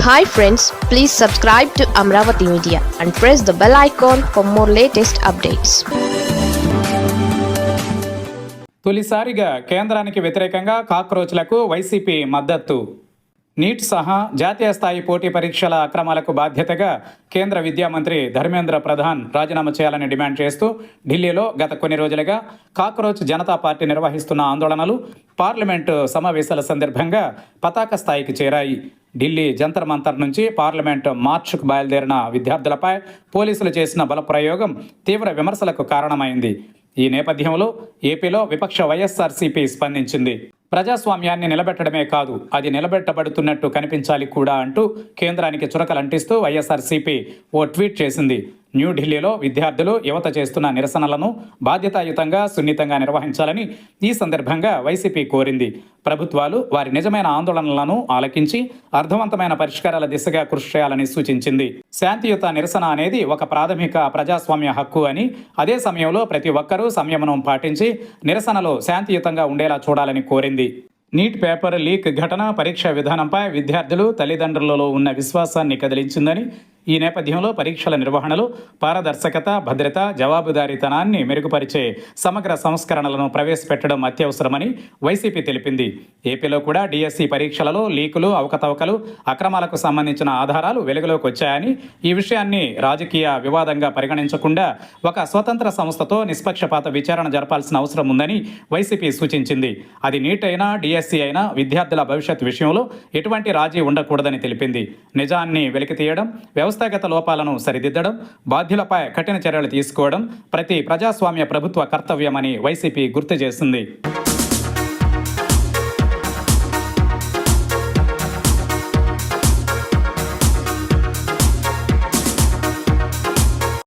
Hi friends, please subscribe to Amravati Media and press the bell icon for more latest updates. తొలిసారిగా కేంద్రానికి వ్యతిరేకంగా కాక్రోచ్లకు YCP మద్దతు. Neat సహా జాతీయ స్థాయి పోటీ పరీక్షల అక్రమాలకు బాధ్యతగా కేంద్ర విద్యా మంత్రి ధర్మేంద్ర ప్రధాన్ రాజీనామా చేయాలని డిమాండ్ చేస్తూ ఢిల్లీలో గత కొన్ని రోజులుగా కాక్రోచ్ జనతా పార్టీ నిర్వహిస్తున్న ఆందోళనలు పార్లమెంటు సమావేశాల సందర్భంగా పతాక స్థాయికి చేరాయి. ఢిల్లీ జంతర్ మంతర్ నుంచి పార్లమెంటు మార్చ్కు బయలుదేరిన విద్యార్థులపై పోలీసులు చేసిన బలప్రయోగం తీవ్ర విమర్శలకు కారణమైంది. ఈ నేపథ్యంలో ఏపీలో విపక్ష వైఎస్ఆర్సీపీ స్పందించింది. ప్రజాస్వామ్యాన్ని నిలబెట్టడమే కాదు, అది నిలబెట్టబడుతున్నట్టు కనిపించాలి కూడా అంటూ కేంద్రానికి చురకలంటిస్తూ వైఎస్ఆర్సీపీ ఓ ట్వీట్ చేసింది. న్యూఢిల్లీలో విద్యార్థులు యువత చేస్తున్న నిరసనలను బాధ్యతాయుతంగా సున్నితంగా నిర్వహించాలని ఈ సందర్భంగా వైసీపీ కోరింది. ప్రభుత్వాలు వారి నిజమైన ఆందోళనలను ఆలకించి అర్థవంతమైన పరిష్కారాల దిశగా కృషి చేయాలని సూచించింది. శాంతియుత నిరసన అనేది ఒక ప్రాథమిక ప్రజాస్వామ్య హక్కు అని, అదే సమయంలో ప్రతి ఒక్కరూ సంయమనం పాటించి నిరసనలో శాంతియుతంగా ఉండేలా చూడాలని కోరింది. నీట్ పేపర్ లీక్ ఘటన పరీక్ష విధానంపై విద్యార్థులు తల్లిదండ్రులలో ఉన్న విశ్వాసాన్ని కదిలించిందని, ఈ నేపథ్యంలో పరీక్షల నిర్వహణలో పారదర్శకత, భద్రత, జవాబుదారీతనాన్ని మెరుగుపరిచే సమగ్ర సంస్కరణలను ప్రవేశపెట్టడం అత్యవసరమని వైసీపీ తెలిపింది. ఏపీలో కూడా డిఎస్సి పరీక్షలలో లీకులు, అవకతవకలు, అక్రమాలకు సంబంధించిన ఆధారాలు వెలుగులోకి వచ్చాయని, ఈ విషయాన్ని రాజకీయ వివాదంగా పరిగణించకుండా ఒక స్వతంత్ర సంస్థతో నిష్పక్షపాత విచారణ జరపాల్సిన అవసరం ఉందని వైసీపీ సూచించింది. అది నీట్ అయినా డిఎస్సి అయినా విద్యార్థుల భవిష్యత్ విషయంలో ఎటువంటి రాజీ ఉండకూడదని తెలిపింది. నిజాన్ని వెలికితీయడం, వ్యవస్థాగత లోపాలను సరిదిద్దడం, బాధ్యులపై కఠిన చర్యలు తీసుకోవడం ప్రతి ప్రజాస్వామ్య ప్రభుత్వ కర్తవ్యమని వైసీపీ గుర్తు చేసింది.